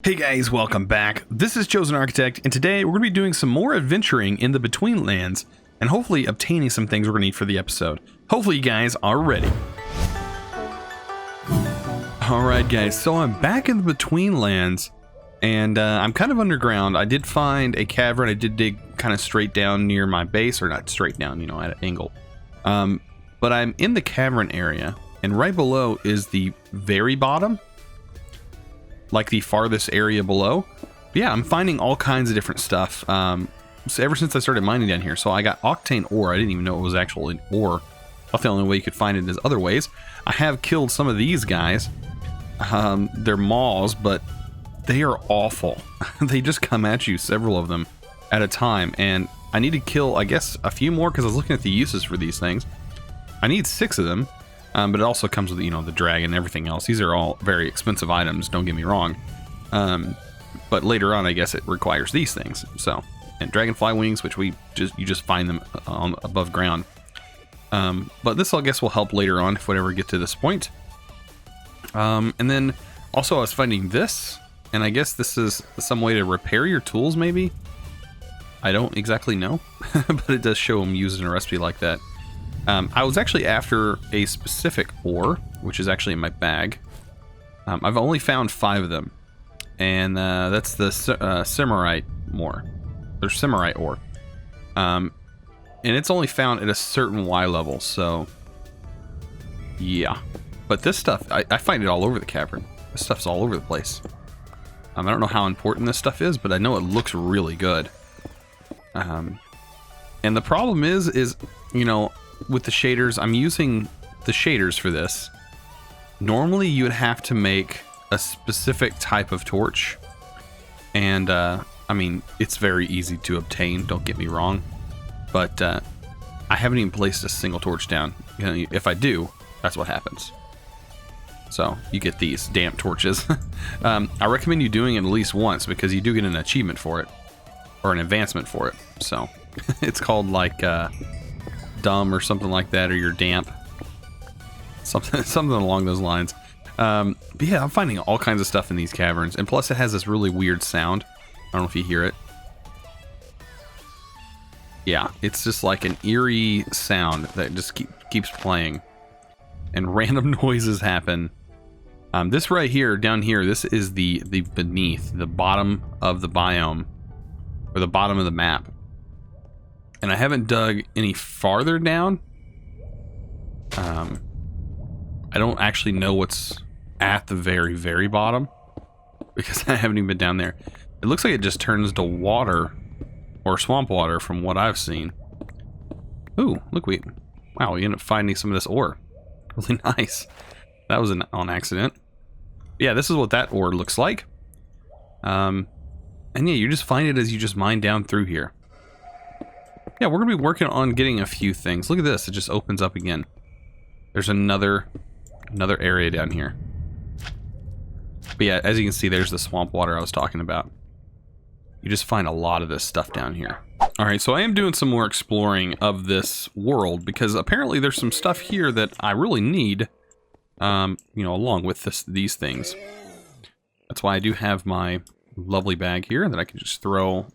Hey guys, welcome back. This is ChosenArchitect, and today we're going to be doing some more adventuring in the Betweenlands, and hopefully obtaining some things we're going to need for the episode. Hopefully you guys are ready. Alright guys, so I'm back in the Betweenlands, and I'm kind of underground. I did find a cavern. I did dig kind of straight down near my base, or not straight down, you know, at an angle. But I'm in the cavern area, and right below is the very bottom. Like the farthest area below. But yeah, I'm finding all kinds of different stuff. So ever since I started mining down here. So I got octane ore. I didn't even know it was actually ore. I thought the only way you could find it is other ways. I have killed some of these guys. They're maws, but they are awful. They just come at you, several of them at a time. And I need to kill, I guess, a few more because I was looking at the uses for these things. I need 6 of them. But it also comes with, you know, the dragon and everything else. These are all very expensive items, don't get me wrong. But later on, I guess it requires these things. So, and Dragonfly Wings, which you just find them above ground. But this, I guess, will help later on if we ever get to this point. And then also I was finding this, and I guess this is some way to repair your tools, maybe? I don't exactly know, but it does show them using a recipe like that. I was actually after a specific ore, which is actually in my bag. I've only found 5 of them, and that's the Simmerite ore. There's Simmerite ore, and it's only found at a certain Y level. So, yeah. But this stuff, I find it all over the cavern. This stuff's all over the place. I don't know how important this stuff is, but I know it looks really good. And the problem is you know, with the shaders, I'm using the shaders for this. Normally you would have to make a specific type of torch, and I mean, it's very easy to obtain, don't get me wrong, but I haven't even placed a single torch down. You know, if I do, that's what happens. So you get these damp torches. I recommend you doing it at least once because you do get an achievement for it, or an advancement for it. So it's called like dumb or something like that, or you're damp, something along those lines. But yeah, I'm finding all kinds of stuff in these caverns, and plus it has this really weird sound. I don't know if you hear it. Yeah, it's just like an eerie sound that just keeps playing, and random noises happen. This right here, down here, this is the beneath, the bottom of the biome, or the bottom of the map. And I haven't dug any farther down. I don't actually know what's at the very, very bottom, because I haven't even been down there. It looks like it just turns to water, or swamp water from what I've seen. Ooh, look, we ended up finding some of this ore. Really nice. That was on accident. Yeah, this is what that ore looks like. And yeah, you just find it as you just mine down through here. Yeah, we're going to be working on getting a few things. Look at this. It just opens up again. There's another area down here. But yeah, as you can see, there's the swamp water I was talking about. You just find a lot of this stuff down here. Alright, so I am doing some more exploring of this world, because apparently there's some stuff here that I really need, you know, along with these things. That's why I do have my lovely bag here that I can just throw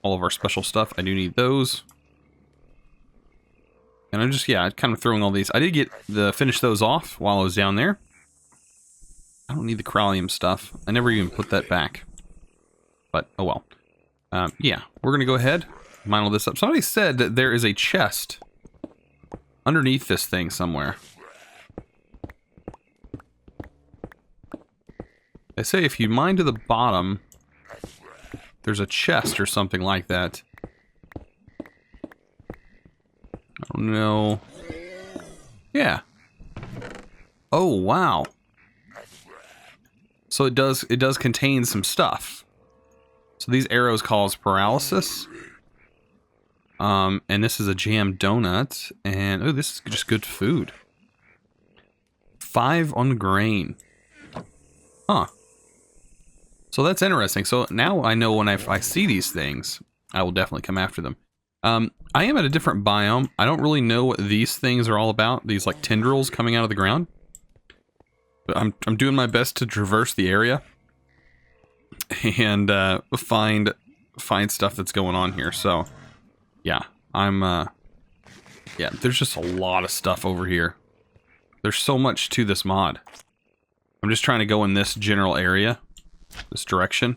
all of our special stuff. I do need those. And I'm just, yeah, kind of throwing all these. I did finish those off while I was down there. I don't need the Cralium stuff. I never even put that back. But, oh well. Yeah, we're going to go ahead, mine all this up. Somebody said that there is a chest underneath this thing somewhere. They say if you mine to the bottom, there's a chest or something like that. I don't know. Yeah. Oh, wow. So it does contain some stuff. So these arrows cause paralysis. And this is a jam donut. And oh, this is just good food. 5 on grain. Huh. So that's interesting. So now I know when I see these things, I will definitely come after them. I am at a different biome. I don't really know what these things are all about. These like tendrils coming out of the ground. But I'm doing my best to traverse the area. and find stuff that's going on here. So yeah, yeah, there's just a lot of stuff over here. There's so much to this mod. I'm just trying to go in this general area, this direction,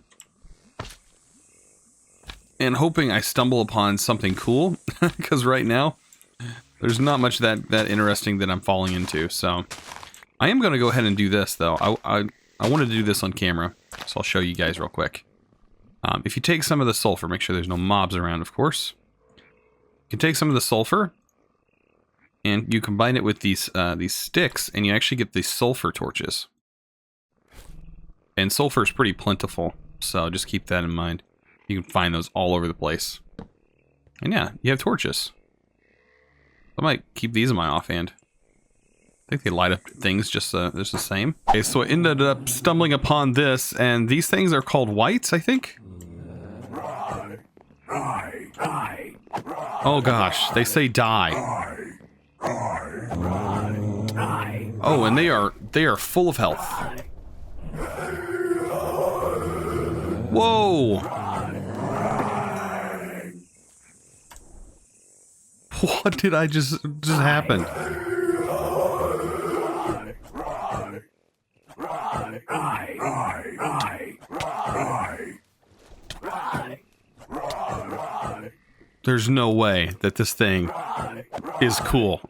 and hoping I stumble upon something cool, because right now there's not much that interesting that I'm falling into. So I am going to go ahead and do this, though. I wanted to do this on camera, so I'll show you guys real quick. If you take some of the sulfur, make sure there's no mobs around, of course. You can take some of the sulfur, and you combine it with these sticks, and you actually get these sulfur torches. And sulfur is pretty plentiful, so just keep that in mind. You can find those all over the place. And yeah, you have torches. I might keep these in my offhand. I think they light up things just the same. Okay, so I ended up stumbling upon this, and these things are called whites, I think? Oh gosh, they say die. Oh, and they are full of health. Whoa! What did I just happened? There's no way that this thing is cool.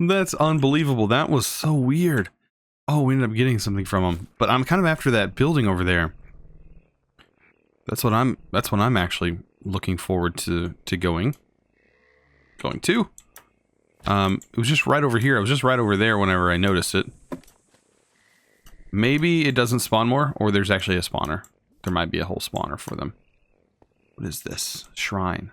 That's unbelievable. That was so weird. Oh, we ended up getting something from them. But I'm kind of after that building over there. That's what I'm actually looking forward to going to. It was just right over here. I was just right over there whenever I noticed it. Maybe it doesn't spawn more, or there's actually a spawner. There might be a whole spawner for them. What is this? Shrine.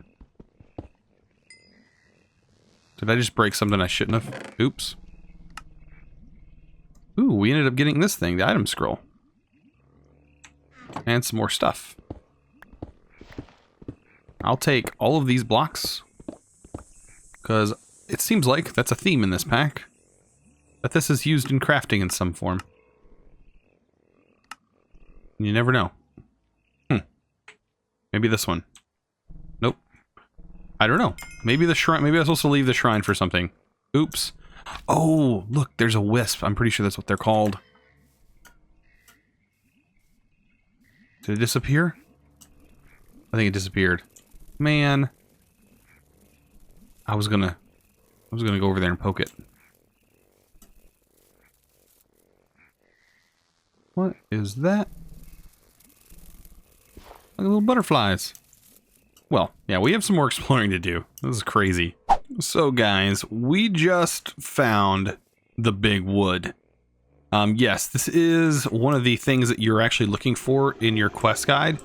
Did I just break something I shouldn't have? Oops. Ooh, we ended up getting this thing, the item scroll. And some more stuff. I'll take all of these blocks, because it seems like that's a theme in this pack. That this is used in crafting in some form. You never know. Maybe this one. Nope. I don't know. Maybe the shrine. Maybe I was supposed to leave the shrine for something. Oops. Oh, look, there's a wisp. I'm pretty sure that's what they're called. Did it disappear? I think it disappeared. Man. I was gonna go over there and poke it. What is that? Like little butterflies. Well, yeah, we have some more exploring to do. This is crazy. So guys, we just found the big wood. Yes, this is one of the things that you're actually looking for in your quest guide.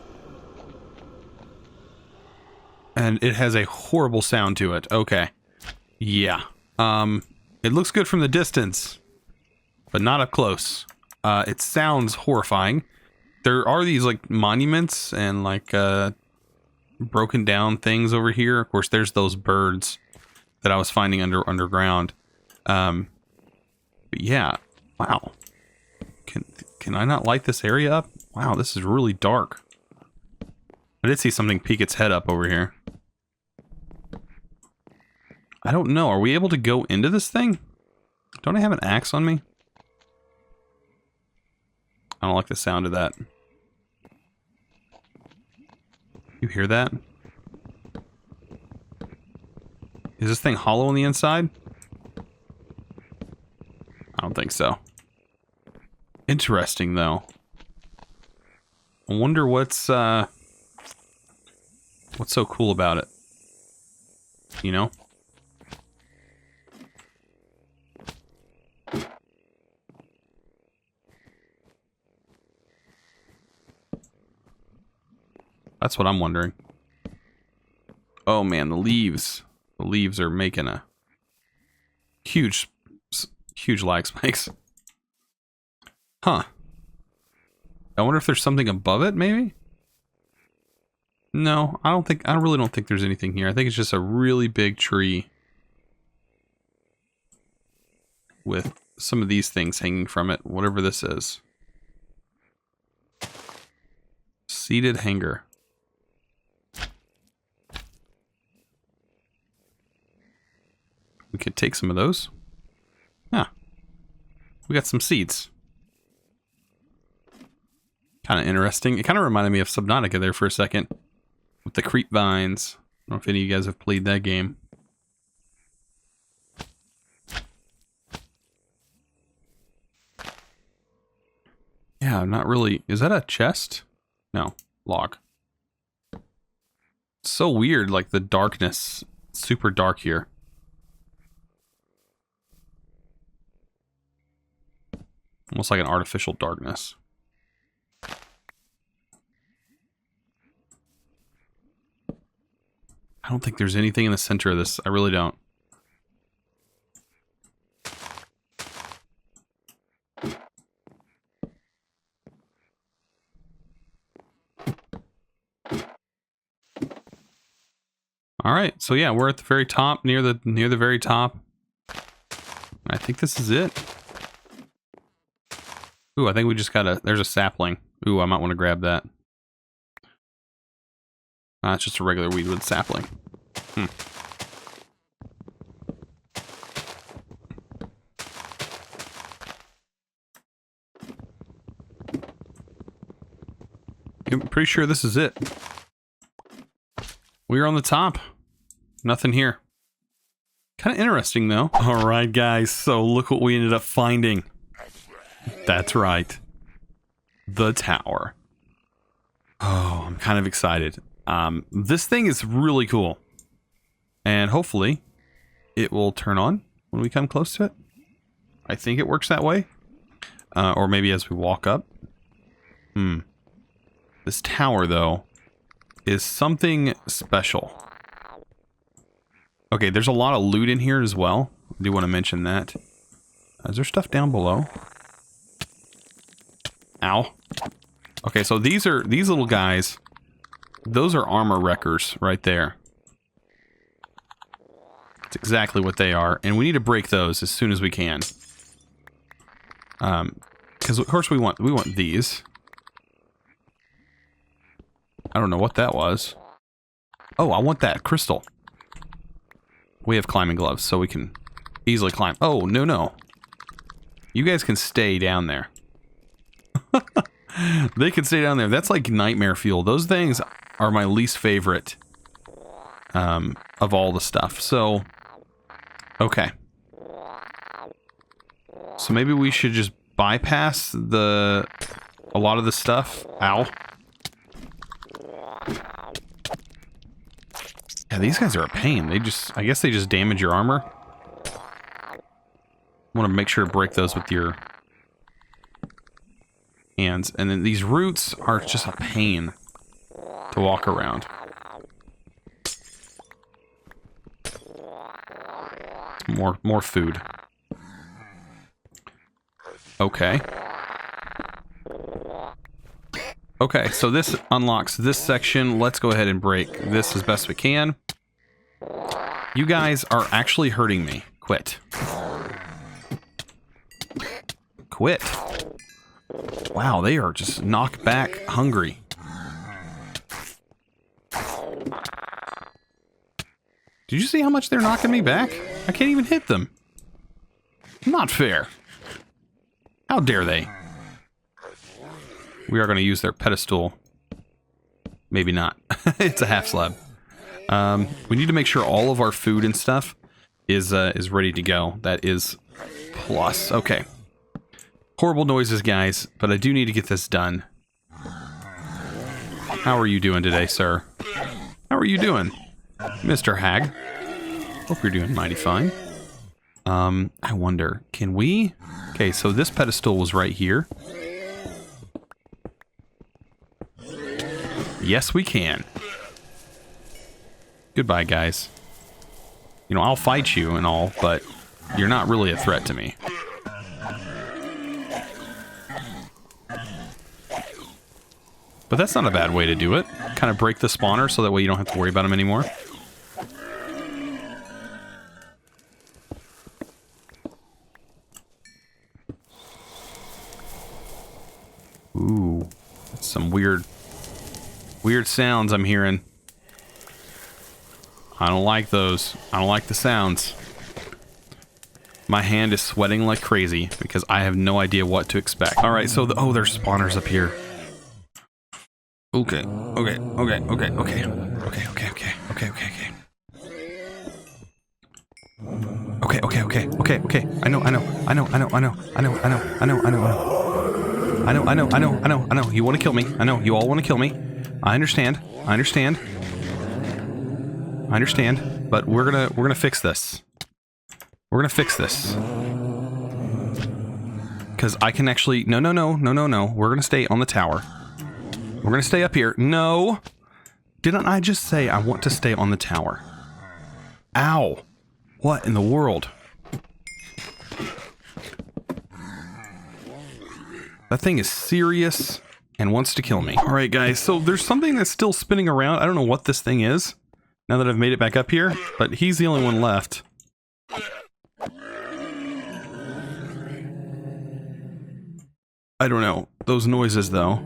And it has a horrible sound to it. Okay. Yeah. It looks good from the distance, but not up close. It sounds horrifying. There are these like monuments and like broken down things over here. Of course, there's those birds that I was finding underground. But yeah, wow. Can I not light this area up? Wow, this is really dark. I did see something peek its head up over here. I don't know. Are we able to go into this thing? Don't I have an axe on me? I don't like the sound of that. You hear that? Is this thing hollow on the inside? I don't think so. Interesting, though. I wonder what's so cool about it. You know? That's what I'm wondering. Oh man, the leaves. The leaves are making a huge lag spikes. Huh. I wonder if there's something above it, maybe? No, I really don't think there's anything here. I think it's just a really big tree with some of these things hanging from it, whatever this is. Seated hanger. We could take some of those. Huh. We got some seeds. Kind of interesting. It kind of reminded me of Subnautica there for a second. With the creep vines. I don't know if any of you guys have played that game. Yeah, I'm not really... Is that a chest? No. Log. It's so weird, like the darkness. It's super dark here. Almost like an artificial darkness. I don't think there's anything in the center of this. I really don't. All right, so yeah, we're at the very top, near the very top. I think this is it. Ooh, I think we just got there's a sapling. Ooh, I might want to grab that. It's just a regular weedwood sapling. I'm pretty sure this is it. We're on the top. Nothing here. Kind of interesting, though. All right, guys, so look what we ended up finding. That's right. The tower. Oh, I'm kind of excited. This thing is really cool. And hopefully, it will turn on when we come close to it. I think it works that way. Or maybe as we walk up. This tower, though, is something special. Okay, there's a lot of loot in here as well. I do want to mention that. Is there stuff down below? Ow. Okay, so these little guys, those are armor wreckers right there. That's exactly what they are, and we need to break those as soon as we can. Because of course we want these. I don't know what that was. Oh, I want that crystal. We have climbing gloves, so we can easily climb. Oh, no. You guys can stay down there. They can stay down there. That's like nightmare fuel. Those things are my least favorite of all the stuff. So, okay. So maybe we should just bypass a lot of the stuff. Ow. Yeah, these guys are a pain. I guess they just damage your armor. Want to make sure to break those with your hands. And then these roots are just a pain to walk around. More food. Okay. Okay, so this unlocks this section. Let's go ahead and break this as best we can. You guys are actually hurting me. Quit. Quit. Wow, they are just knocked back hungry. Did you see how much they're knocking me back? I can't even hit them. Not fair. How dare they? We are going to use their pedestal. Maybe not. It's a half slab. We need to make sure all of our food and stuff is ready to go. That is plus. Okay. Horrible noises, guys, but I do need to get this done. How are you doing today, sir? How are you doing, Mr. Hag? Hope you're doing mighty fine. I wonder, can we... Okay, so this pedestal was right here. Yes, we can. Goodbye, guys. You know, I'll fight you and all, but you're not really a threat to me. But that's not a bad way to do it. Kind of break the spawner so that way you don't have to worry about them anymore. Ooh, that's some weird Weird sounds I'm hearing. I don't like those. I don't like the sounds. My hand is sweating like crazy because I have no idea what to expect. Alright, so oh, there's spawners up here. Okay. Okay. I know. You want to kill me. I know. You all want to kill me. I understand. But we're gonna fix this. We're gonna fix this. Because I can actually... No. We're gonna stay on the tower. We're gonna stay up here. No! Didn't I just say I want to stay on the tower? Ow! What in the world? That thing is serious and wants to kill me. Alright guys, so there's something that's still spinning around. I don't know what this thing is, now that I've made it back up here, but he's the only one left. I don't know. Those noises, though.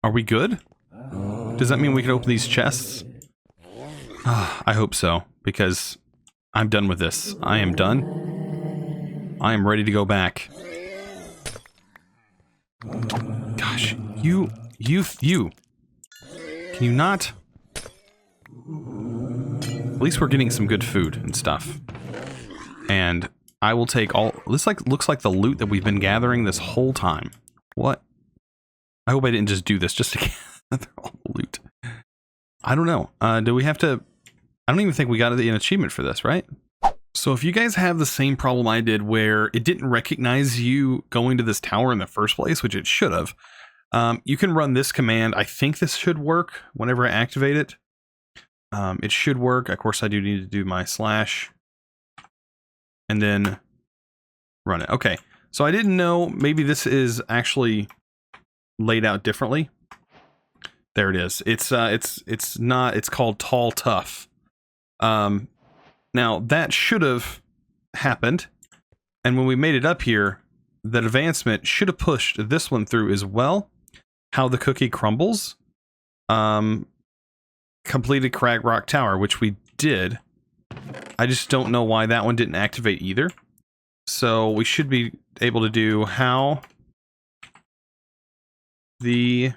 Are we good? Does that mean we can open these chests? I hope so, because I'm done with this. I am done. I am ready to go back. Gosh, you. Can you not? At least we're getting some good food and stuff. And I will take all this. Looks like the loot that we've been gathering this whole time. What? I hope I didn't just do this just to gather all the loot. I don't know. Do we have to? I don't even think we got an achievement for this, right? So if you guys have the same problem I did where it didn't recognize you going to this tower in the first place, which it should have, you can run this command. I think this should work whenever I activate it. It should work. Of course, I do need to do my slash and then run it. Okay, so I didn't know maybe this is actually laid out differently. There it is. It's not. It's called Tall Tough. Now that should have happened, and when we made it up here, that advancement should have pushed this one through as well. How the cookie crumbles. Completed Cragrock Tower, which we did. I just don't know why that one didn't activate either. So we should be able to do how the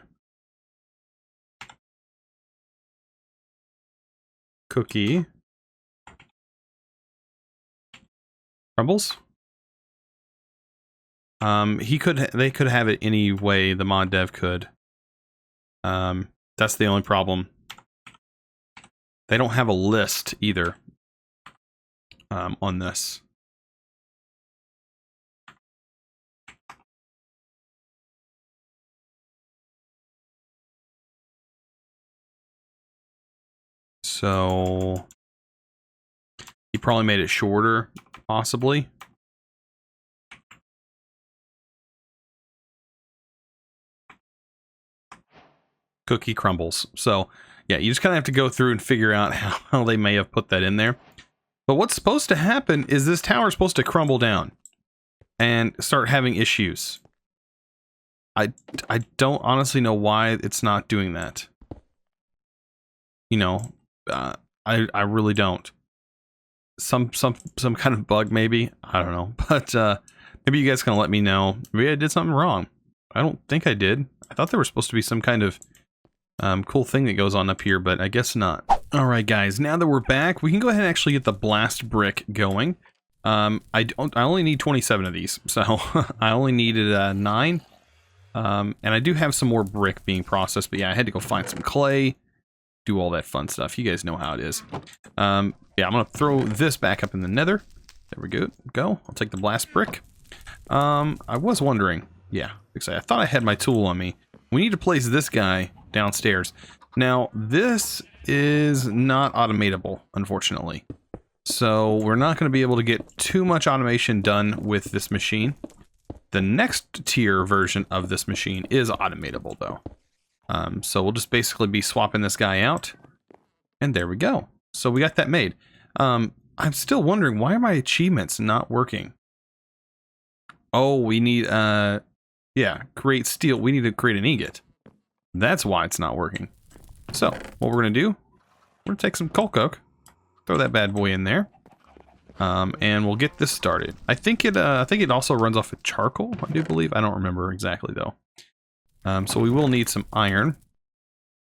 cookie crumbles. They could have it any way the mod dev could. That's the only problem. They don't have a list either on this. So he probably made it shorter, possibly. Cookie crumbles. So yeah, you just kind of have to go through and figure out how they may have put that in there. But what's supposed to happen is this tower is supposed to crumble down and start having issues. I don't honestly know why it's not doing that. You know, I really don't. Some kind of bug maybe. I don't know. But maybe you guys can let me know. Maybe I did something wrong. I don't think I did. I thought there was supposed to be some kind of cool thing that goes on up here, but I guess not. All right, guys. Now that we're back, we can go ahead and actually get the blast brick going. I only need 27 of these, so I only needed 9. And I do have some more brick being processed, but yeah, I had to go find some clay, do all that fun stuff. You guys know how it is. Yeah, I'm gonna throw this back up in the nether. There we go. I'll take the blast brick. I was wondering, yeah, I thought I had my tool on me. We need to place this guy downstairs. Now, this is not automatable, unfortunately. So we're not going to be able to get too much automation done with this machine. The next tier version of this machine is automatable, though. So we'll just basically be swapping this guy out. And there we go. So we got that made. I'm still wondering, why are my achievements not working? Oh, we need Yeah, create steel. We need to create an ingot. That's why it's not working. So, what we're going to do, we're going to take some coal coke, throw that bad boy in there, and we'll get this started. I think it also runs off of charcoal, I do believe. I don't remember exactly, though. So we will need some iron.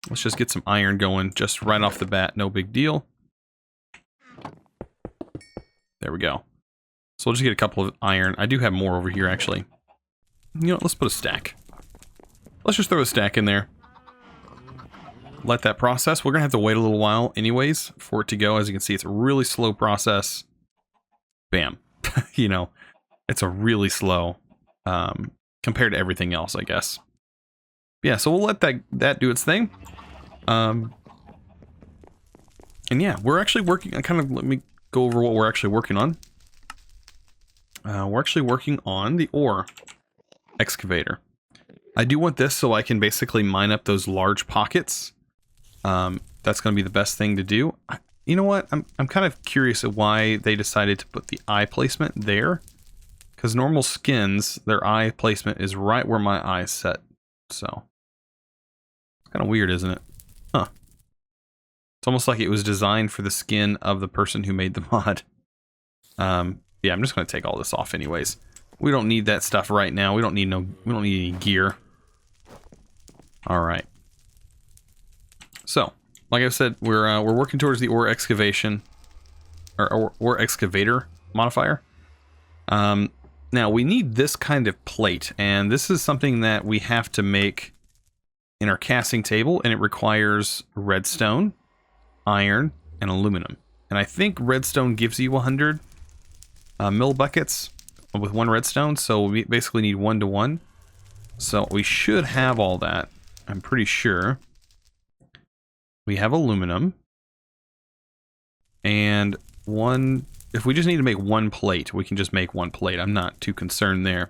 Let's just get some iron going just right off the bat. No big deal. There we go. So we'll just get a couple of iron. I do have more over here, actually. You know what, let's put a stack. Let's just throw a stack in there. Let that process. We're going to have to wait a little while anyways for it to go. As you can see, it's a really slow process. Bam. You know, it's a really slow compared to everything else, I guess. Yeah, so we'll let that do its thing. And yeah, we're actually working, let me go over what we're actually working on. We're actually working on the ore excavator. I do want this so I can basically mine up those large pockets. That's going to be the best thing to do. You know what? I'm kind of curious of why they decided to put the eye placement there. Because normal skins, their eye placement is right where my eye is set. So, it's kind of weird, isn't it? Huh. It's almost like it was designed for the skin of the person who made the mod. Yeah, I'm just going to take all this off anyways. We don't need that stuff right now. We don't need any gear. All right. So, like I said, we're working towards the ore excavation or ore excavator modifier. Now we need this kind of plate, and this is something that we have to make in our casting table, and it requires redstone, iron, and aluminum. And I think redstone gives you 100 mill buckets with one redstone, so we basically need 1 to 1. So we should have all that, I'm pretty sure. We have aluminum. And one, if we just need to make one plate, we can just make one plate. I'm not too concerned there.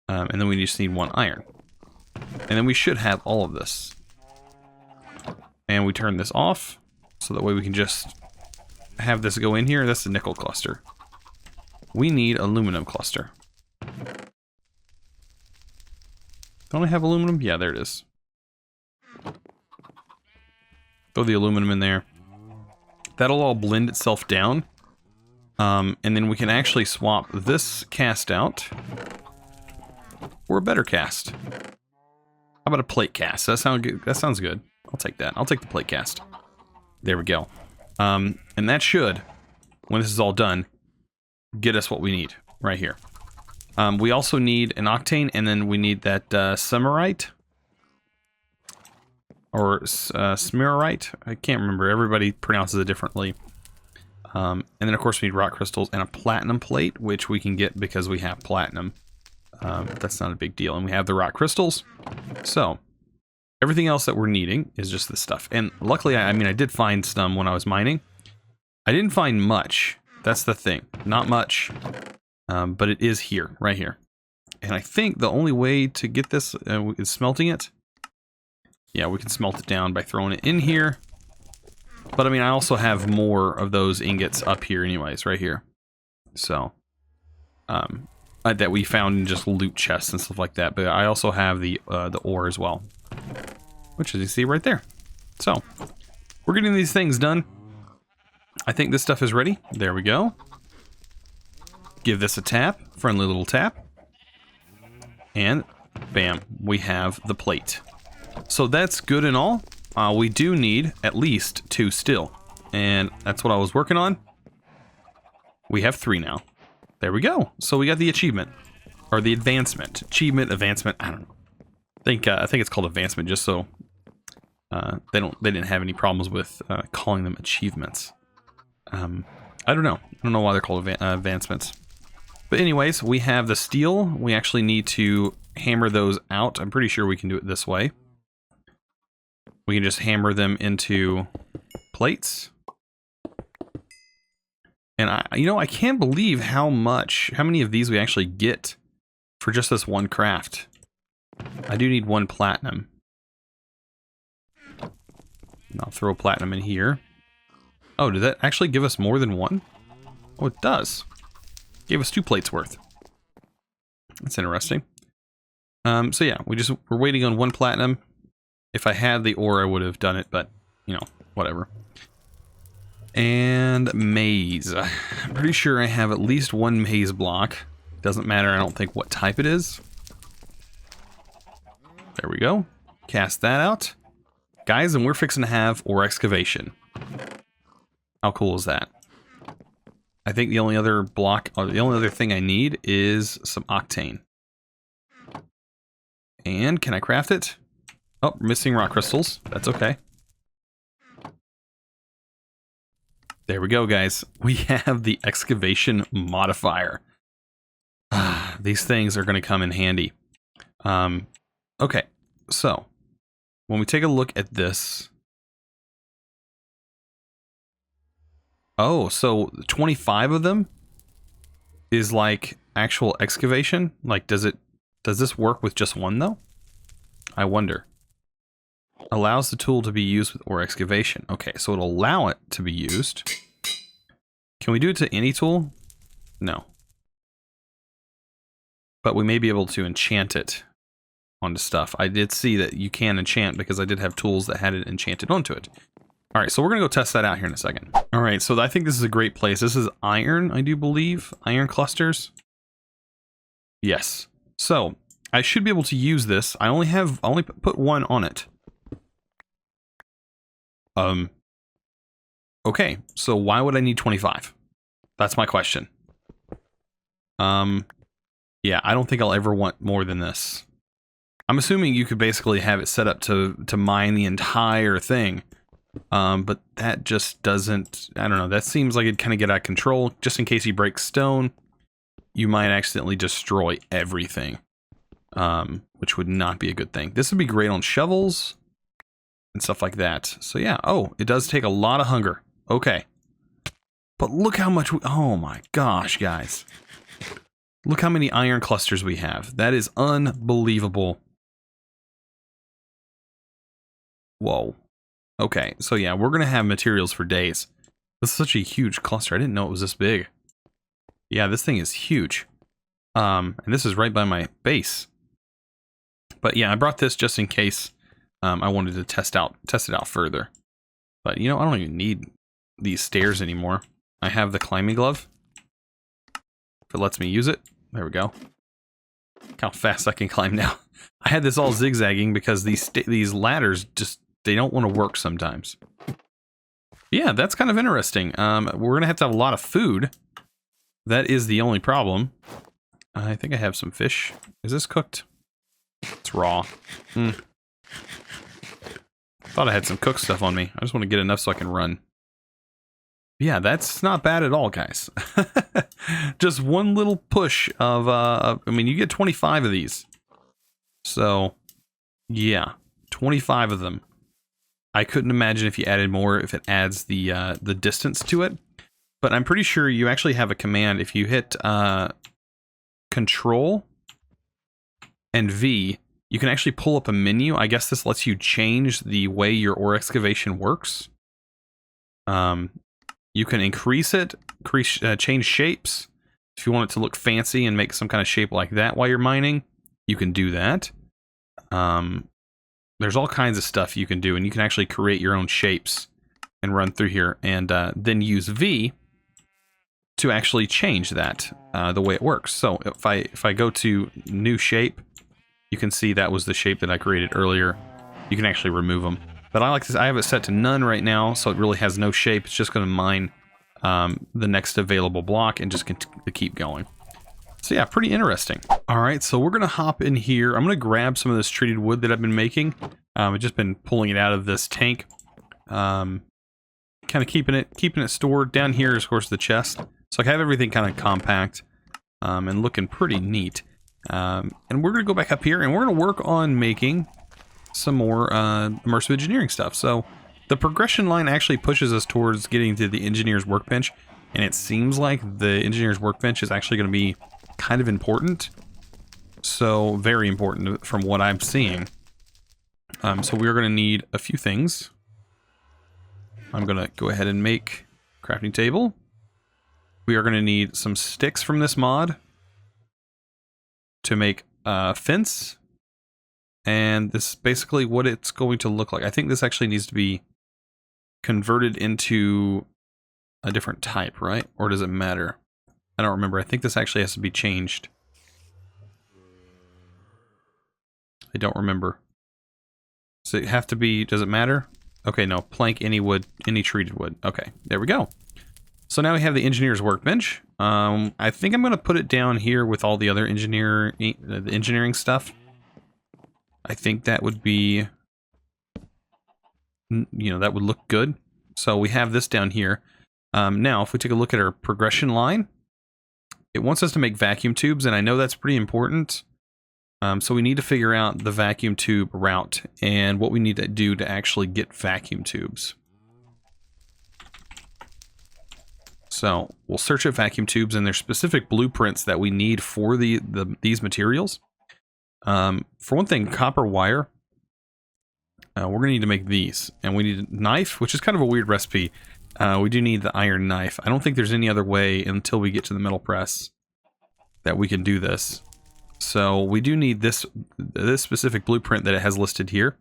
And then we just need 1 iron. And then we should have all of this. And we turn this off, so that way we can just have this go in here. That's the nickel cluster. We need aluminum cluster. Don't I have aluminum? Yeah, there it is. Throw the aluminum in there. That'll all blend itself down. And then we can actually swap this cast out for a better cast. How about a plate cast? That sounds good. I'll take that. I'll take the plate cast. There we go. And that should, when this is all done, get us what we need right here. We also need an octane, and then we need that summerite or smirite. I can't remember. Everybody pronounces it differently. And then of course we need rock crystals and a platinum plate, which we can get because we have platinum. That's not a big deal, and we have the rock crystals. So everything else that we're needing is just this stuff. And luckily, I mean, I did find some when I was mining. I didn't find much. That's the thing. Not much. But it is here, right here. And I think the only way to get this is smelting it. Yeah, we can smelt it down by throwing it in here. But I mean, I also have more of those ingots up here anyways, right here. So, that we found in just loot chests and stuff like that. But I also have the ore as well, which as you see right there. So, we're getting these things done. I think this stuff is ready. There we go. Give this a tap, friendly little tap. And bam, we have the plate. So that's good and all. We do need at least 2 still. And that's what I was working on. We have 3 now. There we go. So we got the achievement. Or the advancement. Achievement, advancement, I don't know. I think it's called advancement just so they didn't have any problems with calling them achievements. I don't know. I don't know why they're called advancements. But anyways, we have the steel. We actually need to hammer those out. I'm pretty sure we can do it this way. We can just hammer them into plates. And I can't believe how many of these we actually get for just this one craft. I do need 1 platinum. And I'll throw platinum in here. Oh, did that actually give us more than 1? Oh, it does. Gave us 2 plates worth. That's interesting. So yeah, we're waiting on 1 platinum. If I had the ore, I would have done it, but, you know, whatever. And maze. I'm pretty sure I have at least 1 maze block. Doesn't matter, I don't think, what type it is. There we go. Cast that out. Guys, and we're fixing to have ore excavation. How cool is that? I think the only other block, or the only other thing I need is some octane. And can I craft it? Oh, missing rock crystals. That's okay. There we go, guys. We have the Excavation Modifier. These things are going to come in handy. Okay, so when we take a look at this... Oh, so 25 of them is like actual excavation? Like, does this work with just 1 though? I wonder. Allows the tool to be used with ore excavation. Okay, so it'll allow it to be used. Can we do it to any tool? No. But we may be able to enchant it onto stuff. I did see that you can enchant because I did have tools that had it enchanted onto it. All right, so we're going to go test that out here in a second. All right, so I think this is a great place. This is iron, I do believe. Iron clusters. Yes. So I should be able to use this. I only put 1 on it. Okay, so why would I need 25? That's my question. Yeah, I don't think I'll ever want more than this. I'm assuming you could basically have it set up to mine the entire thing. But that just doesn't, I don't know, that seems like it'd kind of get out of control. Just in case you break stone, you might accidentally destroy everything. Which would not be a good thing. This would be great on shovels and stuff like that. So yeah, oh, it does take a lot of hunger. Okay. But look how much oh my gosh, guys. Look how many iron clusters we have. That is unbelievable. Whoa. Okay, so yeah, we're gonna have materials for days. This is such a huge cluster. I didn't know it was this big. Yeah, this thing is huge. And this is right by my base. But yeah, I brought this just in case I wanted to test it out further. But you know, I don't even need these stairs anymore. I have the climbing glove. If it lets me use it. There we go. Look how fast I can climb now. I had this all zigzagging because these ladders just, they don't want to work sometimes. Yeah, that's kind of interesting. We're going to have a lot of food. That is the only problem. I think I have some fish. Is this cooked? It's raw. Thought I had some cooked stuff on me. I just want to get enough so I can run. Yeah, that's not bad at all, guys. Just one little push of, I mean, you get 25 of these. So, yeah, 25 of them. I couldn't imagine if you added more, if it adds the distance to it. But I'm pretty sure you actually have a command. If you hit Control and V, you can actually pull up a menu. I guess this lets you change the way your ore excavation works. You can increase it, change shapes. If you want it to look fancy and make some kind of shape like that while you're mining, you can do that. There's all kinds of stuff you can do, and you can actually create your own shapes and run through here, and then use V to actually change that the way it works. So if I go to new shape, you can see that was the shape that I created earlier. You can actually remove them. But I like this. I have it set to none right now, so it really has no shape. It's just going to mine the next available block and just keep going. So yeah, pretty interesting. All right, so we're going to hop in here. I'm going to grab some of this treated wood that I've been making. I've just been pulling it out of this tank. Kind of keeping it stored. Down here is, of course, the chest. So I have everything kind of compact and looking pretty neat. And we're going to go back up here and we're going to work on making some more immersive engineering stuff. So the progression line actually pushes us towards getting to the Engineers Workbench, and it seems like the Engineers Workbench is actually going to be kind of important. So very important from what I'm seeing. So we're going to need a few things. I'm going to go ahead and make a crafting table. We are going to need some sticks from this mod to make a fence And this is basically what it's going to look like. I think this actually needs to be converted into a different type, right? Or does it matter? I don't remember. I think this actually has to be changed. I don't remember. Does it have to be, does it matter? Okay, no, plank, any wood, any treated wood. Okay, there we go. So now we have the Engineers Workbench. I think I'm going to put it down here with all the other engineering stuff. I think that would be, you know, that would look good. So we have this down here. Now, if we take a look at our progression line, it wants us to make vacuum tubes, and I know that's pretty important. So we need to figure out the vacuum tube route and what we need to do to actually get vacuum tubes. So we'll search at vacuum tubes, and there's specific blueprints that we need for these materials. For one thing, copper wire. We're going to need to make these, and we need a knife, which is kind of a weird recipe. We do need the iron knife. I don't think there's any other way until we get to the metal press that we can do this. So we do need this specific blueprint that it has listed here.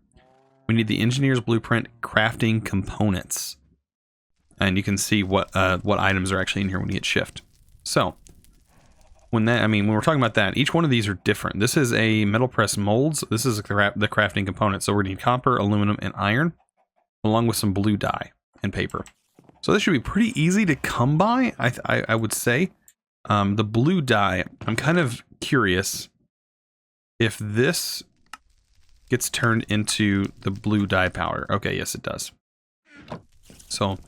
We need the engineer's blueprint crafting components, and you can see what items are actually in here when you hit shift. So when we're talking about that, each one of these are different. This is a metal press molds. This is the crafting component. So we're going to need copper, aluminum, and iron, along with some blue dye and paper. So this should be pretty easy to come by, I would say. The blue dye, I'm kind of curious if this gets turned into the blue dye powder. Okay, yes it does. So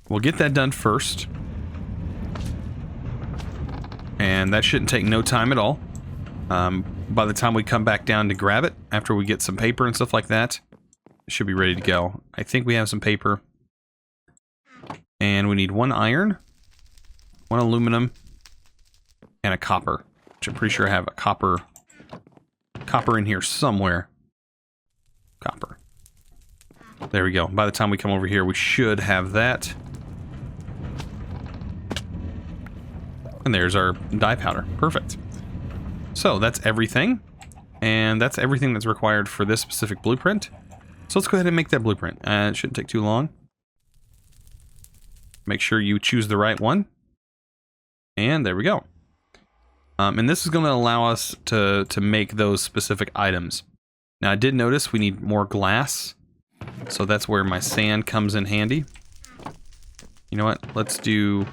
we'll get that done first. And that shouldn't take no time at all. By the time we come back down to grab it, after we get some paper and stuff like that, it should be ready to go. I think we have some paper. And we need 1 iron, 1 aluminum, and a copper, which I'm pretty sure I have a copper in here somewhere. Copper. There we go. By the time we come over here, we should have that. And there's our dye powder. Perfect. So that's everything. And that's everything that's required for this specific blueprint. So let's go ahead and make that blueprint. It shouldn't take too long. Make sure you choose the right one. And there we go. And this is going to allow us to make those specific items. Now I did notice we need more glass. So that's where my sand comes in handy. You know what? Let's do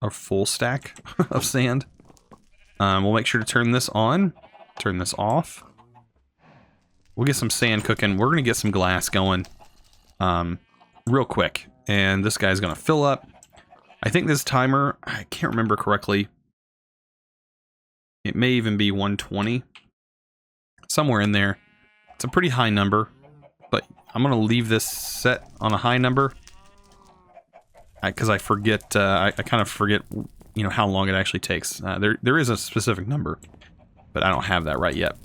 a full stack of sand. We'll make sure to turn this on. Turn this off. We'll get some sand cooking. We're going to get some glass going real quick. And this guy's going to fill up. I think this timer, I can't remember correctly. It may even be 120. Somewhere in there. It's a pretty high number. But I'm going to leave this set on a high number. Because I forget, I kind of forget, you know, how long it actually takes. There is a specific number. But I don't have that right yet.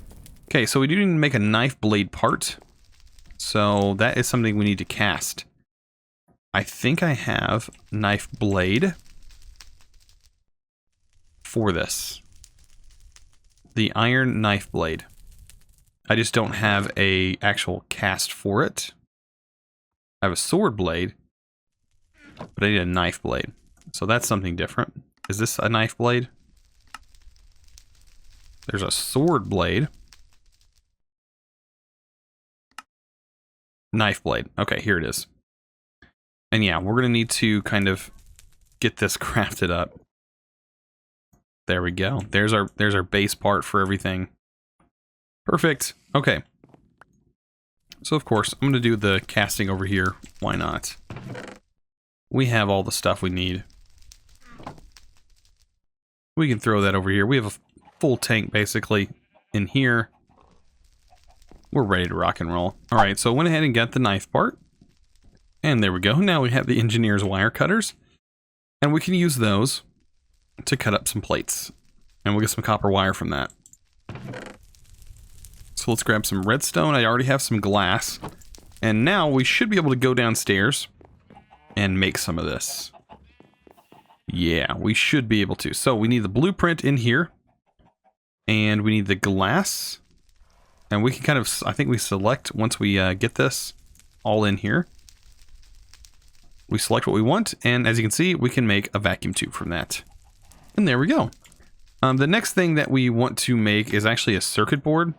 Okay, so we do need to make a knife blade part. So that is something we need to cast. I think I have knife blade for this. The iron knife blade. I just don't have a actual cast for it. I have a sword blade, but I need a knife blade. So that's something different. Is this a knife blade? There's a sword blade. Knife blade. Okay, here it is. And yeah, we're going to need to kind of get this crafted up. There we go. There's our base part for everything. Perfect. Okay. So of course, I'm going to do the casting over here. Why not? We have all the stuff we need. We can throw that over here. We have a full tank basically in here. We're ready to rock and roll. All right, so I went ahead and got the knife part. And there we go. Now we have the engineer's wire cutters. And we can use those to cut up some plates. And we'll get some copper wire from that. So let's grab some redstone. I already have some glass. And now we should be able to go downstairs and make some of this. Yeah, we should be able to. So we need the blueprint in here. And we need the glass. And we can kind of, I think we select, once we get this all in here, we select what we want, and as you can see, we can make a vacuum tube from that. And there we go. The next thing that we want to make is actually a circuit board.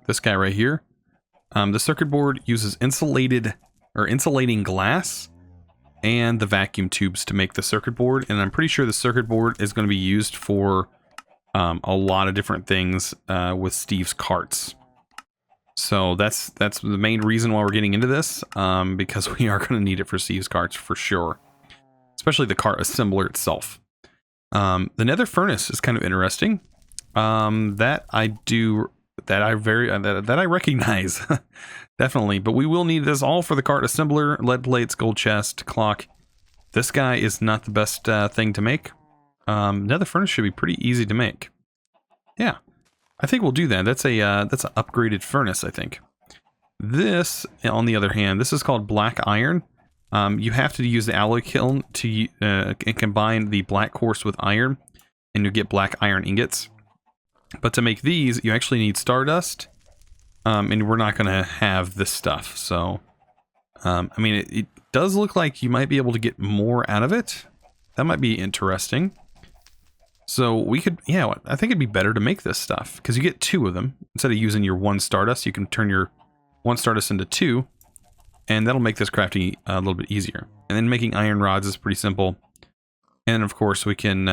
This guy right here. The circuit board uses insulating glass and the vacuum tubes to make the circuit board, and I'm pretty sure the circuit board is going to be used for a lot of different things with Steve's carts. So that's the main reason why we're getting into this, because we are going to need it for Steve's carts for sure, especially the cart assembler itself. The nether furnace is kind of interesting. That I recognize definitely, but we will need this all for the cart assembler, lead plates, gold chest, clock. This guy is not the best thing to make. Nether furnace should be pretty easy to make. Yeah, I think we'll do that. That's an upgraded furnace, I think. This, on the other hand, this is called black iron. You have to use the alloy kiln to combine the black coarse with iron, and you get black iron ingots. But to make these, you actually need stardust, and we're not going to have this stuff. So, I mean, it does look like you might be able to get more out of it. That might be interesting. So we could, yeah, I think it'd be better to make this stuff, because you get 2 of them. Instead of using your 1 stardust, you can turn your 1 stardust into 2, and that'll make this crafting a little bit easier. And then making iron rods is pretty simple. And of course, we can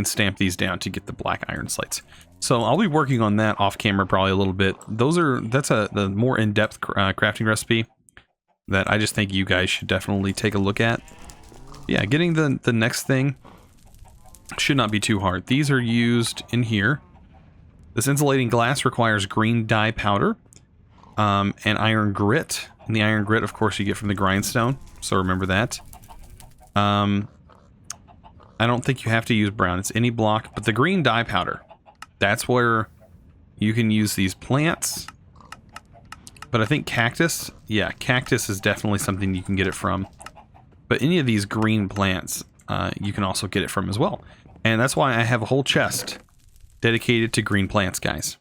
stamp these down to get the black iron slates. So I'll be working on that off camera probably a little bit. That's the more in-depth crafting recipe that I just think you guys should definitely take a look at. Yeah, getting the next thing should not be too hard. These are used in here. This insulating glass requires green dye powder and iron grit. And the iron grit, of course, you get from the grindstone. So remember that. I don't think you have to use brown. It's any block. But the green dye powder, that's where you can use these plants. But I think cactus, yeah, cactus is definitely something you can get it from. But any of these green plants, you can also get it from as well. And that's why I have a whole chest dedicated to green plants, guys.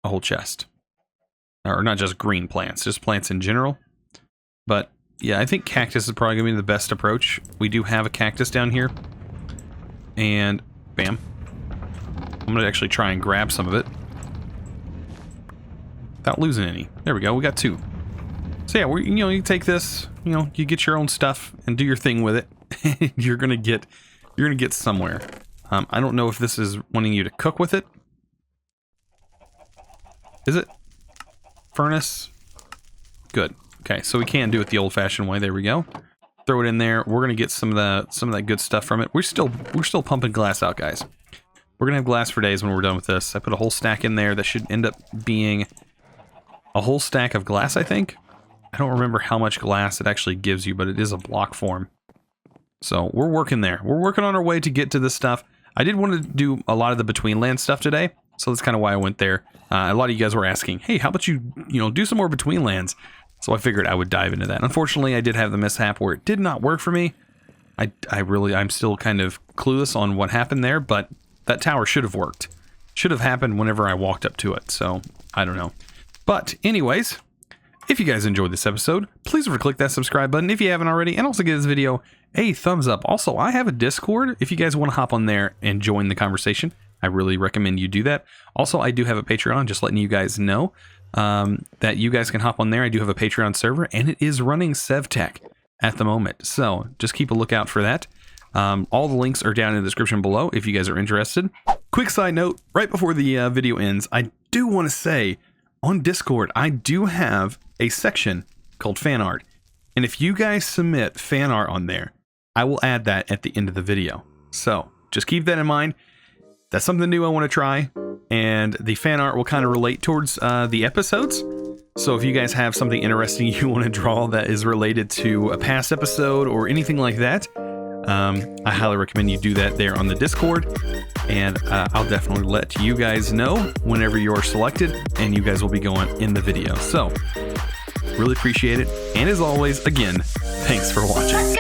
A whole chest. Or not just green plants, just plants in general. But yeah, I think cactus is probably going to be the best approach. We do have a cactus down here. And bam. I'm going to actually try and grab some of it without losing any. There we go. We got 2. So yeah, you take this, you get your own stuff and do your thing with it. You're gonna get somewhere. I don't know if this is wanting you to cook with it. Is it? Furnace? Good. Okay, so we can do it the old-fashioned way. There we go. Throw it in there. We're gonna get some of that good stuff from it. We're still pumping glass out, guys. We're gonna have glass for days when we're done with this. I put a whole stack in there that should end up being a whole stack of glass, I think. I don't remember how much glass it actually gives you, but it is a block form. So we're working there. We're working on our way to get to this stuff. I did want to do a lot of the Betweenlands stuff today, so that's kind of why I went there. A lot of you guys were asking, hey, how about you do some more Betweenlands? So I figured I would dive into that. Unfortunately, I did have the mishap where it did not work for me. I'm still kind of clueless on what happened there, but that tower should have worked. Should have happened whenever I walked up to it, so I don't know. But anyways, if you guys enjoyed this episode, please click that subscribe button if you haven't already, and also give this video a thumbs up. Also, I have a Discord if you guys want to hop on there and join the conversation. I really recommend you do that. Also, I do have a Patreon, just letting you guys know that you guys can hop on there. I do have a Patreon server, and it is running SevTech at the moment. So just keep a lookout for that. All the links are down in the description below if you guys are interested. Quick side note, right before the video ends, I do want to say on Discord, I do have a section called fan art. And if you guys submit fan art on there, I will add that at the end of the video. So just keep that in mind. That's something new I want to try. And the fan art will kind of relate towards the episodes. So if you guys have something interesting you want to draw that is related to a past episode or anything like that, I highly recommend you do that there on the Discord. And I'll definitely let you guys know whenever you're selected, and you guys will be going in the video. So really appreciate it. And as always, again, thanks for watching.